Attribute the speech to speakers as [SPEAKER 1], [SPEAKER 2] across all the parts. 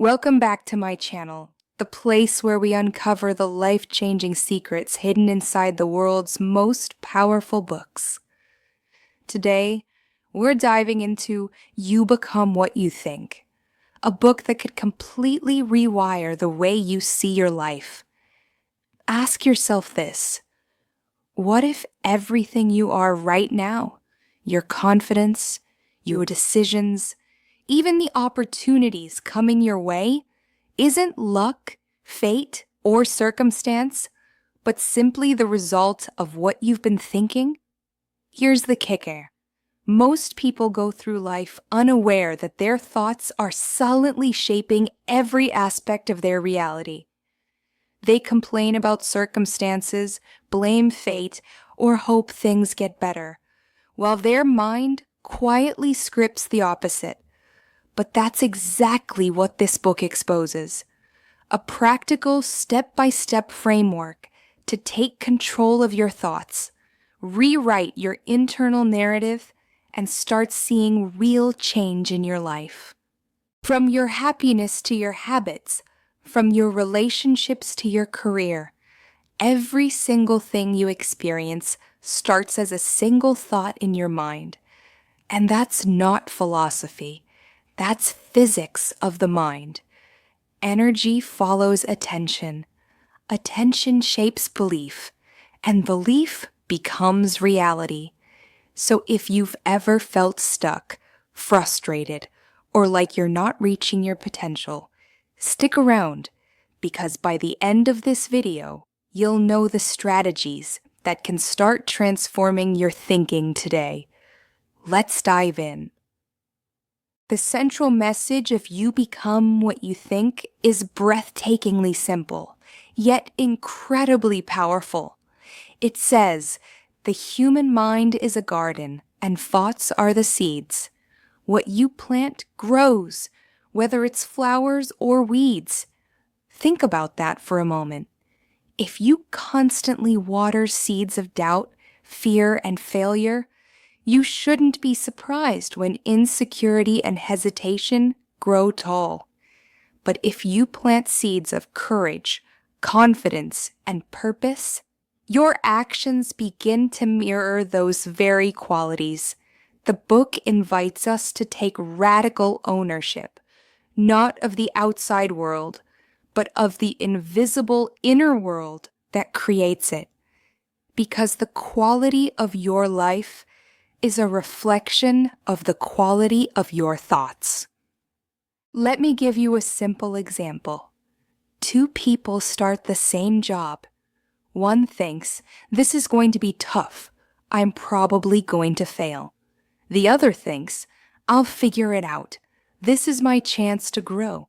[SPEAKER 1] Welcome back to my channel, the place where we uncover the life-changing secrets hidden inside the world's most powerful books. Today, we're diving into You Become What You Think, a book that could completely rewire the way you see your life. Ask yourself this: what if everything you are right now, your confidence, your decisions, even the opportunities coming your way, isn't luck, fate, or circumstance, but simply the result of what you've been thinking? Here's the kicker. Most people go through life unaware that their thoughts are silently shaping every aspect of their reality. They complain about circumstances, blame fate, or hope things get better, while their mind quietly scripts the opposite. But that's exactly what this book exposes: a practical step-by-step framework to take control of your thoughts, rewrite your internal narrative, and start seeing real change in your life. From your happiness to your habits, from your relationships to your career, every single thing you experience starts as a single thought in your mind. And that's not philosophy. That's physics of the mind. Energy follows attention. Attention shapes belief, and belief becomes reality. So if you've ever felt stuck, frustrated, or like you're not reaching your potential, stick around, because by the end of this video, you'll know the strategies that can start transforming your thinking today. Let's dive in. The central message of You Become What You Think is breathtakingly simple, yet incredibly powerful. It says, the human mind is a garden, and thoughts are the seeds. What you plant grows, whether it's flowers or weeds. Think about that for a moment. If you constantly water seeds of doubt, fear, and failure, you shouldn't be surprised when insecurity and hesitation grow tall. But if you plant seeds of courage, confidence, and purpose, your actions begin to mirror those very qualities. The book invites us to take radical ownership, not of the outside world, but of the invisible inner world that creates it. Because the quality of your life is a reflection of the quality of your thoughts. Let me give you a simple example. Two people start the same job. One thinks, this is going to be tough. I'm probably going to fail. The other thinks, I'll figure it out. This is my chance to grow.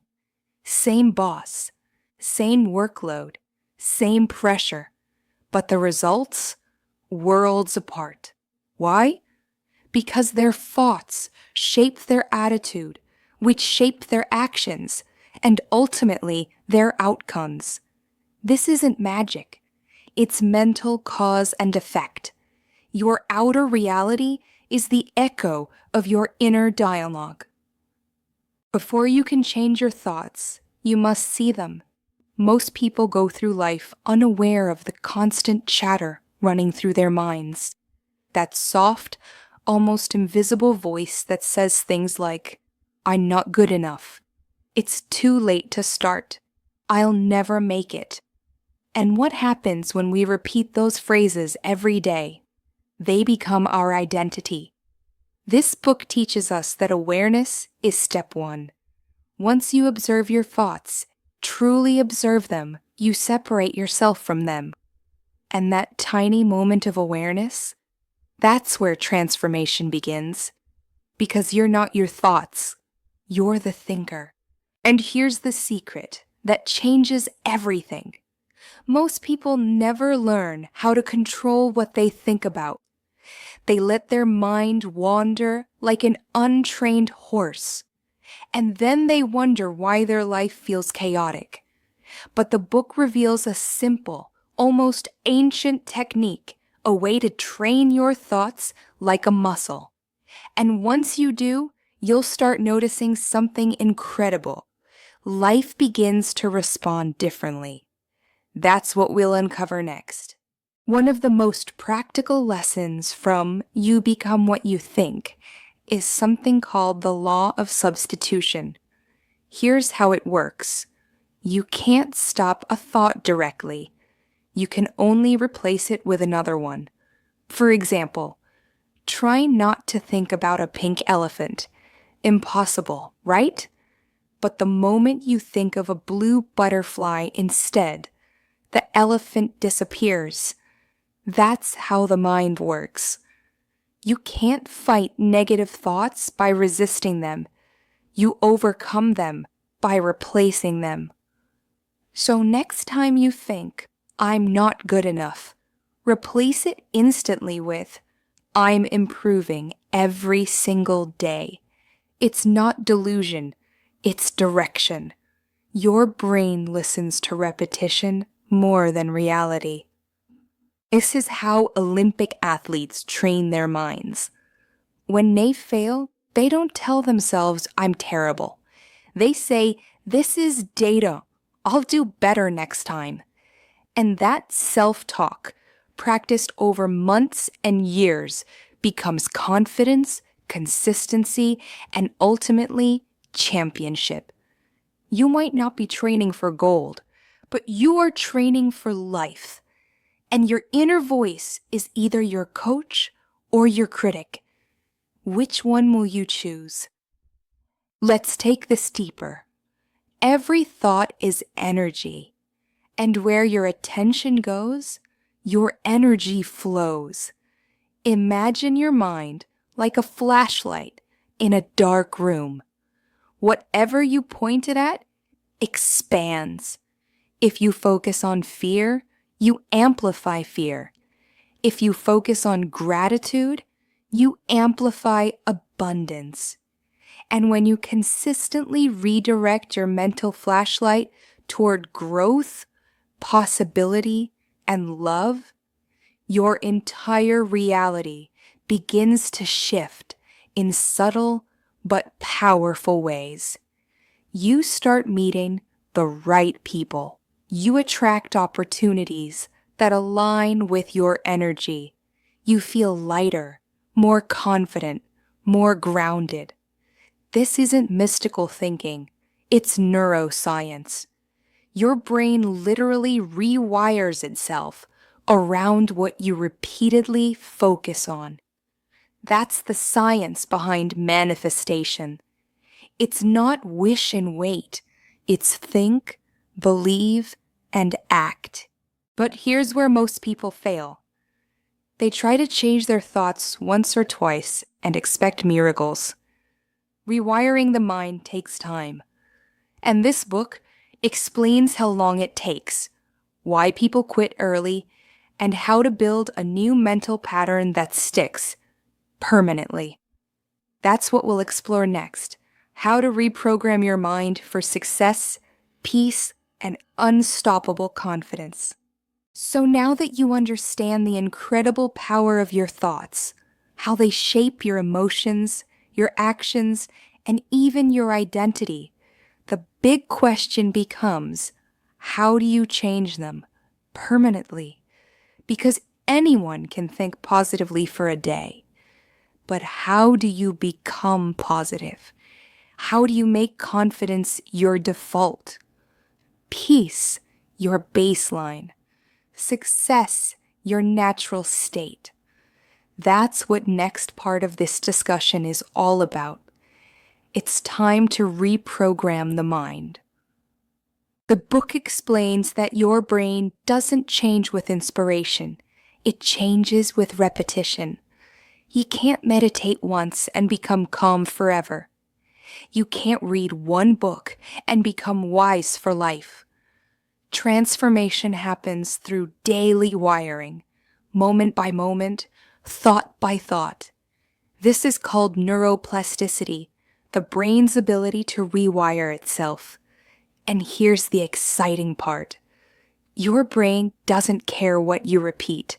[SPEAKER 1] Same boss, same workload, same pressure. But the results? Worlds apart. Why? Because their thoughts shape their attitude, which shape their actions, and ultimately their outcomes. This isn't magic. It's mental cause and effect. Your outer reality is the echo of your inner dialogue. Before you can change your thoughts, you must see them. Most people go through life unaware of the constant chatter running through their minds. That soft, almost invisible voice that says things like, I'm not good enough. It's too late to start. I'll never make it. And what happens when we repeat those phrases every day? They become our identity. This book teaches us that awareness is step one. Once you observe your thoughts, truly observe them, you separate yourself from them. And that tiny moment of awareness, that's where transformation begins. Because you're not your thoughts, you're the thinker. And here's the secret that changes everything. Most people never learn how to control what they think about. They let their mind wander like an untrained horse. And then they wonder why their life feels chaotic. But the book reveals a simple, almost ancient technique, a way to train your thoughts like a muscle. And once you do, you'll start noticing something incredible, life begins to respond differently. That's what we'll uncover next. One of the most practical lessons from You Become What You Think is something called the law of substitution. Here's how it works. You can't stop a thought directly. You can only replace it with another one. For example, try not to think about a pink elephant. Impossible, right? But the moment you think of a blue butterfly instead, the elephant disappears. That's how the mind works. You can't fight negative thoughts by resisting them. You overcome them by replacing them. So next time you think, I'm not good enough, replace it instantly with, I'm improving every single day. It's not delusion, it's direction. Your brain listens to repetition more than reality. This is how Olympic athletes train their minds. When they fail, they don't tell themselves, I'm terrible. They say, this is data. I'll do better next time. And that self-talk, practiced over months and years, becomes confidence, consistency, and ultimately championship. You might not be training for gold, but you are training for life. And your inner voice is either your coach or your critic. Which one will you choose? Let's take this deeper. Every thought is energy, and where your attention goes, your energy flows. Imagine your mind like a flashlight in a dark room. Whatever you point it at expands. If you focus on fear, you amplify fear. If you focus on gratitude, you amplify abundance. And when you consistently redirect your mental flashlight toward growth, possibility, and love, your entire reality begins to shift in subtle but powerful ways. You start meeting the right people. You attract opportunities that align with your energy. You feel lighter, more confident, more grounded. This isn't mystical thinking, it's neuroscience. Your brain literally rewires itself around what you repeatedly focus on. That's the science behind manifestation. It's not wish and wait, it's think, believe, and act. But here's where most people fail. They try to change their thoughts once or twice and expect miracles. Rewiring the mind takes time. And this book explains how long it takes, why people quit early, and how to build a new mental pattern that sticks permanently. That's what we'll explore next, how to reprogram your mind for success, peace, and unstoppable confidence. So now that you understand the incredible power of your thoughts, how they shape your emotions, your actions, and even your identity, the big question becomes, how do you change them permanently? Because anyone can think positively for a day. But how do you become positive? How do you make confidence your default? Peace, your baseline. Success, your natural state. That's what next part of this discussion is all about. It's time to reprogram the mind. The book explains that your brain doesn't change with inspiration. It changes with repetition. You can't meditate once and become calm forever. You can't read one book and become wise for life. Transformation happens through daily wiring, moment by moment, thought by thought. This is called neuroplasticity, the brain's ability to rewire itself. And here's the exciting part. Your brain doesn't care what you repeat.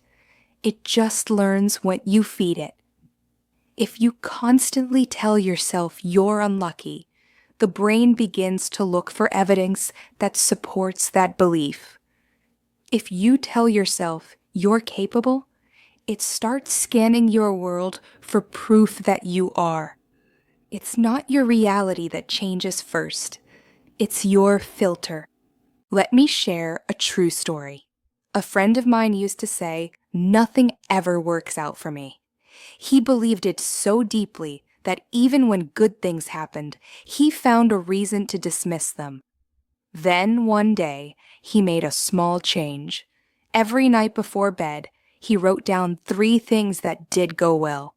[SPEAKER 1] It just learns what you feed it. If you constantly tell yourself you're unlucky, the brain begins to look for evidence that supports that belief. If you tell yourself you're capable, it starts scanning your world for proof that you are. It's not your reality that changes first. It's your filter. Let me share a true story. A friend of mine used to say, "Nothing ever works out for me." He believed it so deeply that even when good things happened, he found a reason to dismiss them. Then one day, he made a small change. Every night before bed, he wrote down 3 things that did go well.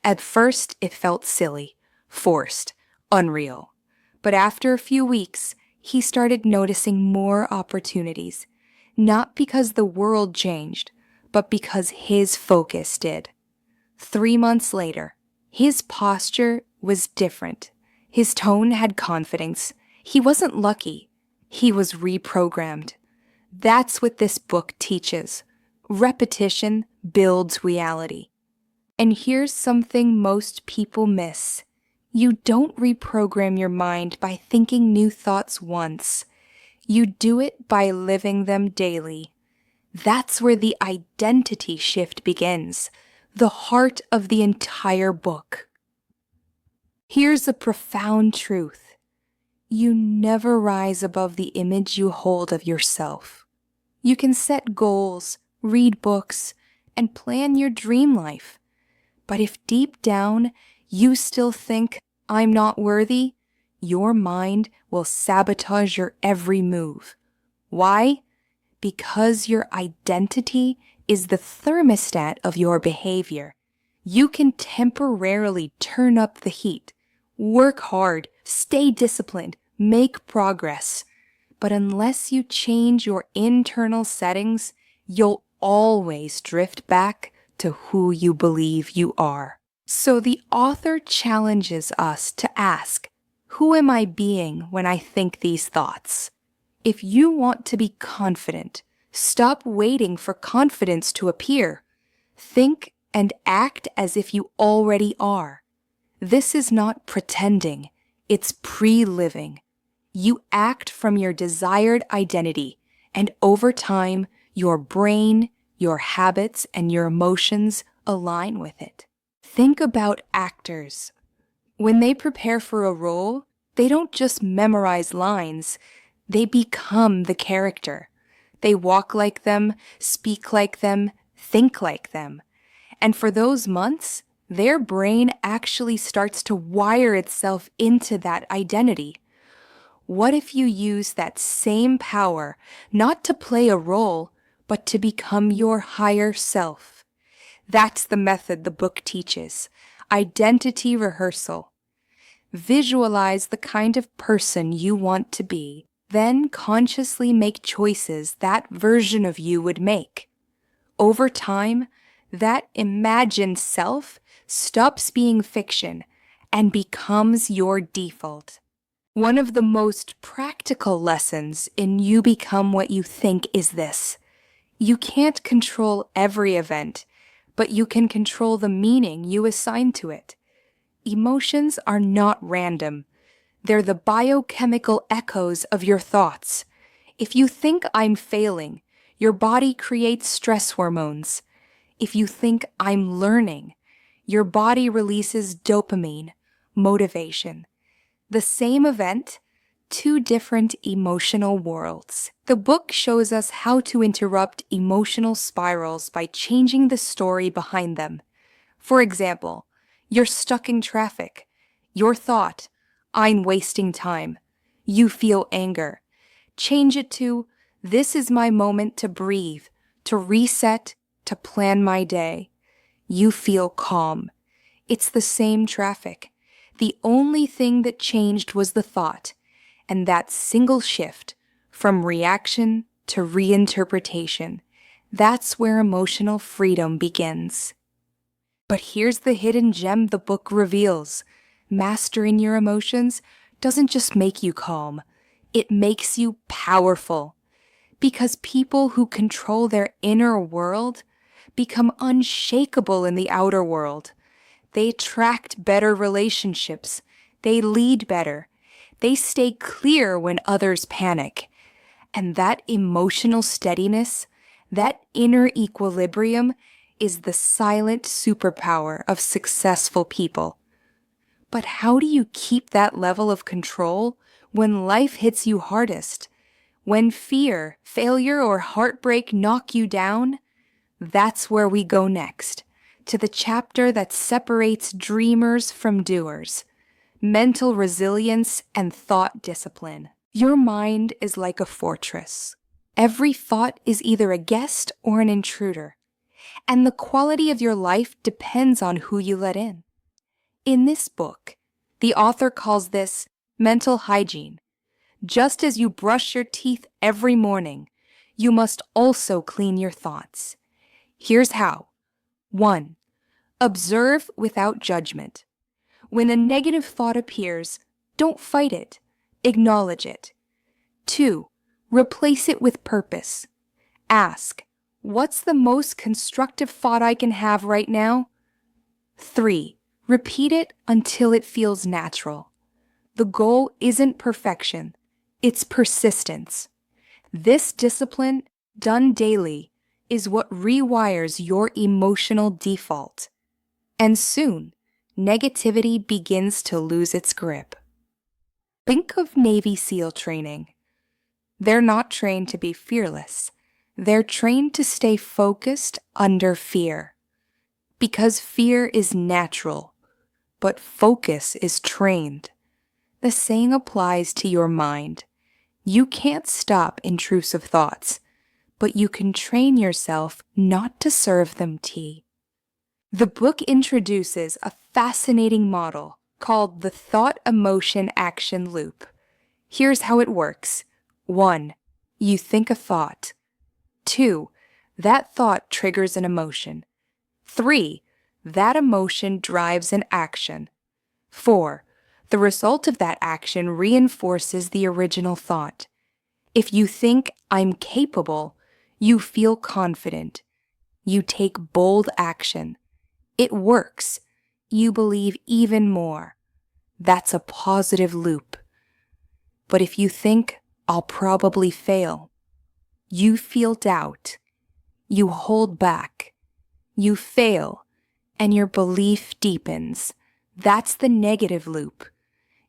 [SPEAKER 1] At first, it felt silly, forced, unreal. But after a few weeks, he started noticing more opportunities, not because the world changed, but because his focus did. 3 months later, his posture was different. His tone had confidence. He wasn't lucky. He was reprogrammed. That's what this book teaches. Repetition builds reality. And here's something most people miss. You don't reprogram your mind by thinking new thoughts once. You do it by living them daily. That's where the identity shift begins, the heart of the entire book. Here's a profound truth. You never rise above the image you hold of yourself. You can set goals, read books, and plan your dream life. But if deep down you still think, "I'm not worthy," your mind will sabotage your every move. Why? Because your identity is the thermostat of your behavior. You can temporarily turn up the heat, work hard, stay disciplined, make progress. But unless you change your internal settings, you'll always drift back to who you believe you are. So the author challenges us to ask, who am I being when I think these thoughts? If you want to be confident, stop waiting for confidence to appear. Think and act as if you already are. This is not pretending, it's pre-living. You act from your desired identity, and over time, your brain, your habits, and your emotions align with it. Think about actors. When they prepare for a role, they don't just memorize lines, they become the character. They walk like them, speak like them, think like them. And for those months, their brain actually starts to wire itself into that identity. What if you use that same power not to play a role, but to become your higher self? That's the method the book teaches. Identity rehearsal. Visualize the kind of person you want to be, then consciously make choices that version of you would make. Over time, that imagined self stops being fiction and becomes your default. One of the most practical lessons in You Become What You Think is this. You can't control every event, but you can control the meaning you assign to it. Emotions are not random. They're the biochemical echoes of your thoughts. If you think I'm failing, your body creates stress hormones. If you think I'm learning, your body releases dopamine, motivation. The same event, 2 different emotional worlds. The book shows us how to interrupt emotional spirals by changing the story behind them. For example, you're stuck in traffic. Your thought, "I'm wasting time." You feel anger. Change it to, "This is my moment to breathe, to reset, to plan my day." You feel calm. It's the same traffic. The only thing that changed was the thought, and that single shift from reaction to reinterpretation. That's where emotional freedom begins. But here's the hidden gem the book reveals. Mastering your emotions doesn't just make you calm, it makes you powerful. Because people who control their inner world become unshakable in the outer world. They attract better relationships. They lead better. They stay clear when others panic. And that emotional steadiness, that inner equilibrium, is the silent superpower of successful people. But how do you keep that level of control when life hits you hardest? When fear, failure, or heartbreak knock you down? That's where we go next, to the chapter that separates dreamers from doers, mental resilience and thought discipline. Your mind is like a fortress. Every thought is either a guest or an intruder, and the quality of your life depends on who you let in. In this book, the author calls this mental hygiene. Just as you brush your teeth every morning, you must also clean your thoughts. Here's how. 1. Observe without judgment. When a negative thought appears, don't fight it. Acknowledge it. 2. Replace it with purpose. Ask, what's the most constructive thought I can have right now? 3. Repeat it until it feels natural. The goal isn't perfection, it's persistence. This discipline, done daily, is what rewires your emotional default. And soon, negativity begins to lose its grip. Think of Navy SEAL training. They're not trained to be fearless. They're trained to stay focused under fear. Because fear is natural, but focus is trained. The saying applies to your mind. You can't stop intrusive thoughts, but you can train yourself not to serve them tea. The book introduces a fascinating model called the thought-emotion-action loop. Here's how it works. 1. You think a thought. 2. That thought triggers an emotion. 3. That emotion drives an action. 4. The result of that action reinforces the original thought. If you think, I'm capable, you feel confident. You take bold action. It works. You believe even more. That's a positive loop. But if you think, I'll probably fail, you feel doubt. You hold back. You fail, and your belief deepens. That's the negative loop.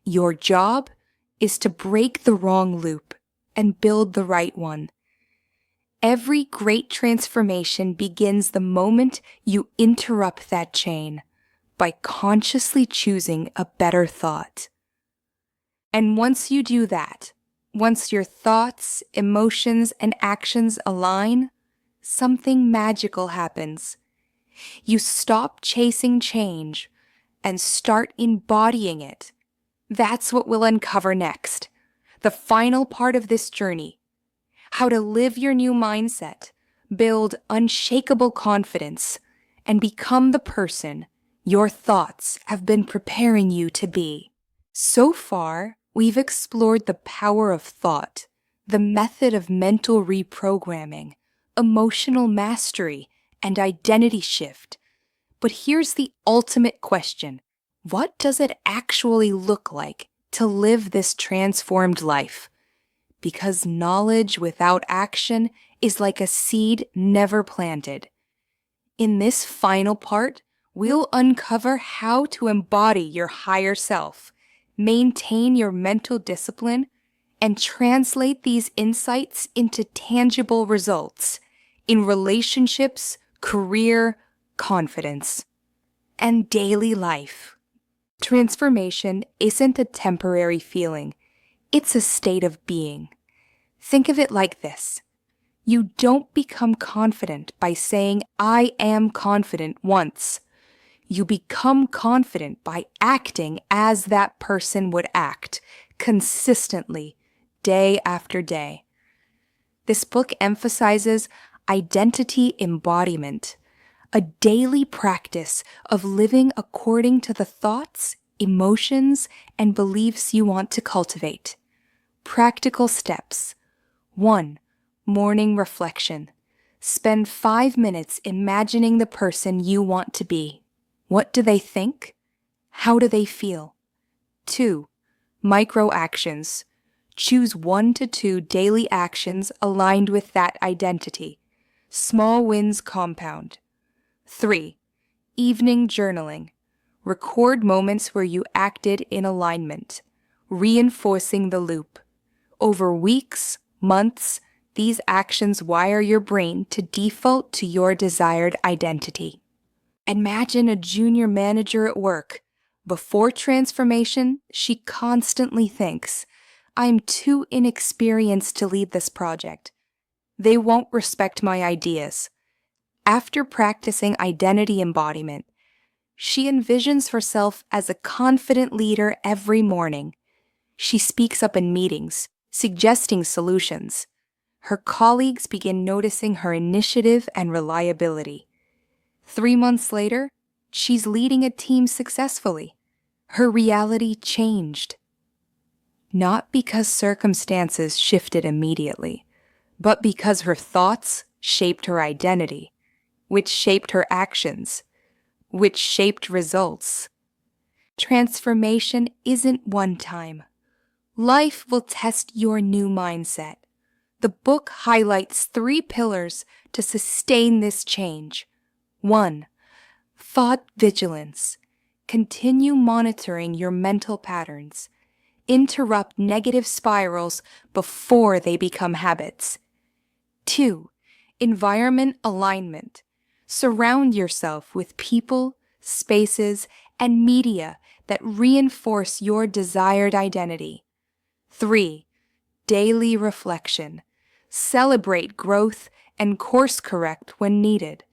[SPEAKER 1] Your job is to break the wrong loop and build the right one. Every great transformation begins the moment you interrupt that chain by consciously choosing a better thought. And once you do that, once your thoughts, emotions, and actions align, something magical happens. You stop chasing change and start embodying it. That's what we'll uncover next. The final part of this journey. How to live your new mindset, build unshakable confidence, and become the person your thoughts have been preparing you to be. So far, we've explored the power of thought, the method of mental reprogramming, emotional mastery, and identity shift. But here's the ultimate question. What does it actually look like to live this transformed life? Because knowledge without action is like a seed never planted. In this final part, we'll uncover how to embody your higher self, maintain your mental discipline, and translate these insights into tangible results in relationships, career, confidence, and daily life. Transformation isn't a temporary feeling. It's a state of being. Think of it like this. You don't become confident by saying, I am confident once. You become confident by acting as that person would act, consistently, day after day. This book emphasizes identity embodiment, a daily practice of living according to the thoughts, emotions, and beliefs you want to cultivate. Practical steps. 1. Morning reflection. Spend 5 minutes imagining the person you want to be. What do they think? How do they feel? 2. Micro actions. Choose 1 to 2 daily actions aligned with that identity. Small wins compound. 3. Evening journaling. Record moments where you acted in alignment, reinforcing the loop. Over weeks, months, these actions wire your brain to default to your desired identity. Imagine a junior manager at work. Before transformation, she constantly thinks, I'm too inexperienced to lead this project. They won't respect my ideas. After practicing identity embodiment, she envisions herself as a confident leader every morning. She speaks up in meetings, suggesting solutions. Her colleagues begin noticing her initiative and reliability. 3 months later, she's leading a team successfully. Her reality changed. Not because circumstances shifted immediately, but because her thoughts shaped her identity, which shaped her actions, which shaped results. Transformation isn't one time. Life will test your new mindset. The book highlights 3 pillars to sustain this change. 1. Thought vigilance. Continue monitoring your mental patterns. Interrupt negative spirals before they become habits. 2. Environment alignment. Surround yourself with people, spaces, and media that reinforce your desired identity. 3. Daily reflection. Celebrate growth and course correct when needed.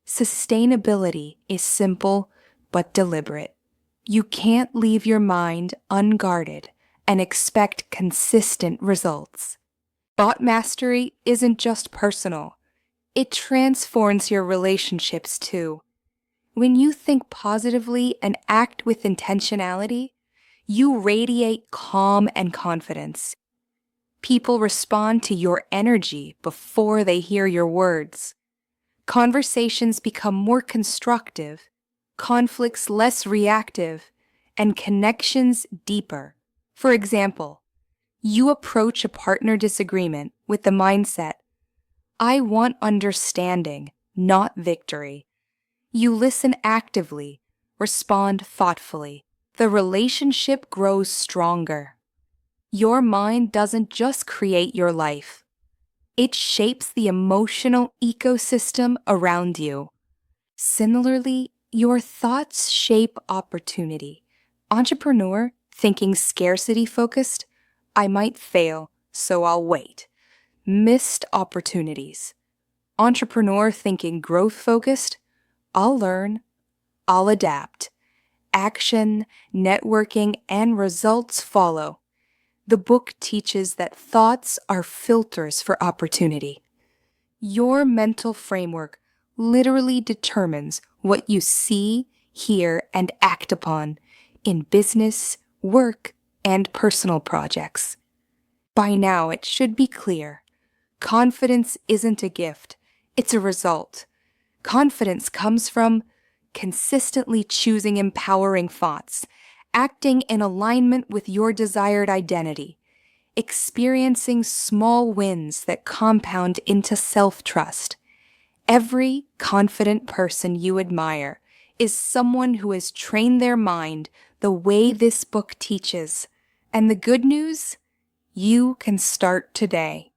[SPEAKER 1] Sustainability is simple but deliberate. You can't leave your mind unguarded and expect consistent results. Thought mastery isn't just personal. It transforms your relationships too. When you think positively and act with intentionality, you radiate calm and confidence. People respond to your energy before they hear your words. Conversations become more constructive, conflicts less reactive, and connections deeper. For example, you approach a partner disagreement with the mindset, I want understanding, not victory. You listen actively, respond thoughtfully. The relationship grows stronger. Your mind doesn't just create your life. It shapes the emotional ecosystem around you. Similarly, your thoughts shape opportunity. Entrepreneur thinking scarcity focused, I might fail, so I'll wait. Missed opportunities. Entrepreneur thinking growth focused, I'll learn, I'll adapt. Action, networking, and results follow. The book teaches that thoughts are filters for opportunity. Your mental framework literally determines what you see, hear, and act upon in business, work, and personal projects. By now, it should be clear. Confidence isn't a gift, it's a result. Confidence comes from consistently choosing empowering thoughts, acting in alignment with your desired identity, experiencing small wins that compound into self-trust. Every confident person you admire is someone who has trained their mind the way this book teaches. And the good news? You can start today.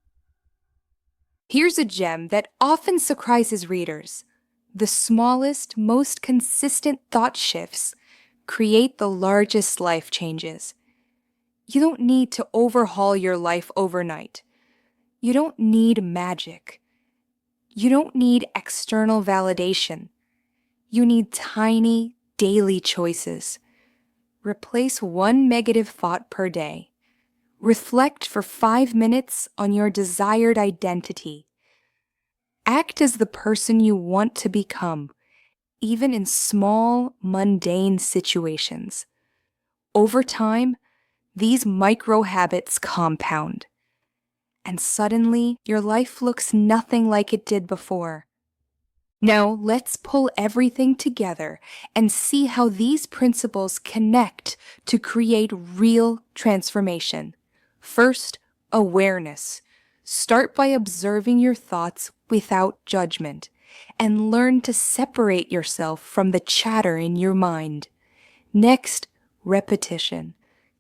[SPEAKER 1] Here's a gem that often surprises readers. The smallest, most consistent thought shifts create the largest life changes. You don't need to overhaul your life overnight. You don't need magic. You don't need external validation. You need tiny, daily choices. Replace 1 negative thought per day. Reflect for 5 minutes on your desired identity. Act as the person you want to become, even in small, mundane situations. Over time, these micro habits compound, and suddenly your life looks nothing like it did before. Now let's pull everything together and see how these principles connect to create real transformation. First, awareness. Start by observing your thoughts without judgment and learn to separate yourself from the chatter in your mind. Next, repetition.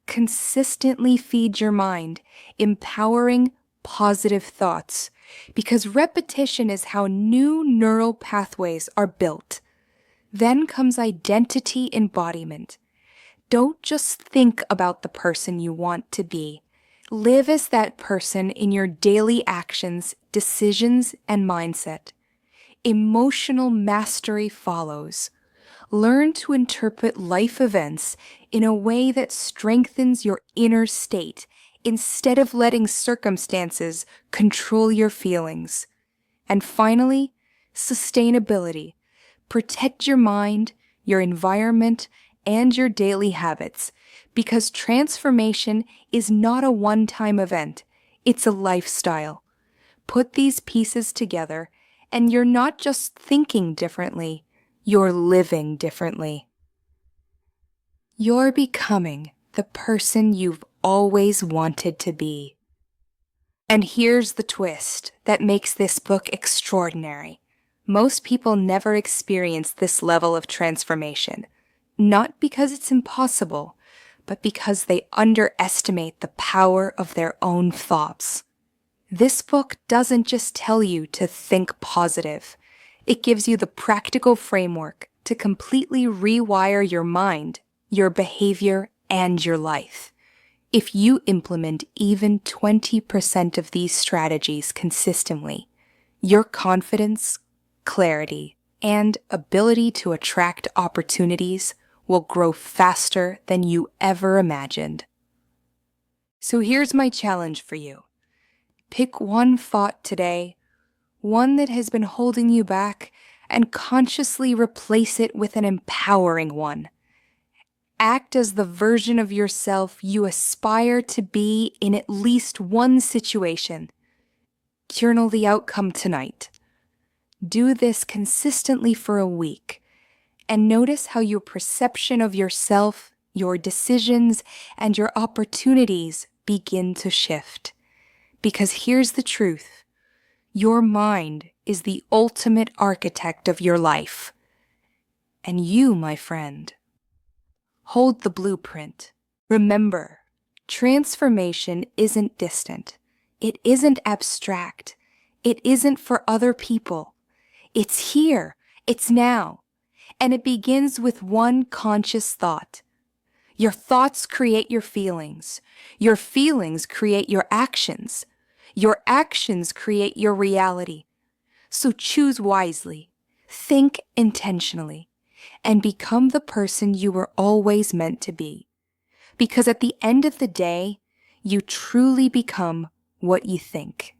[SPEAKER 1] Consistently feed your mind, empowering positive thoughts, because repetition is how new neural pathways are built. Then comes identity embodiment. Don't just think about the person you want to be. Live as that person in your daily actions, decisions, and mindset. Emotional mastery follows. Learn to interpret life events in a way that strengthens your inner state instead of letting circumstances control your feelings. And finally, sustainability. Protect your mind, your environment, and your daily habits, because transformation is not a one-time event, it's a lifestyle. Put these pieces together, and you're not just thinking differently, you're living differently. You're becoming the person you've always wanted to be. And here's the twist that makes this book extraordinary. Most people never experience this level of transformation, not because it's impossible, but because they underestimate the power of their own thoughts. This book doesn't just tell you to think positive. It gives you the practical framework to completely rewire your mind, your behavior, and your life. If you implement even 20% of these strategies consistently, your confidence, clarity, and ability to attract opportunities will grow faster than you ever imagined. So here's my challenge for you. Pick one thought today, one that has been holding you back, and consciously replace it with an empowering one. Act as the version of yourself you aspire to be in at least one situation. Journal the outcome tonight. Do this consistently for a week, and notice how your perception of yourself, your decisions, and your opportunities begin to shift. Because here's the truth. Your mind is the ultimate architect of your life. And you, my friend, hold the blueprint. Remember, transformation isn't distant. It isn't abstract. It isn't for other people. It's here. It's now. And it begins with one conscious thought. Your thoughts create your feelings. Your feelings create your actions. Your actions create your reality. So choose wisely, think intentionally, and become the person you were always meant to be. Because at the end of the day, you truly become what you think.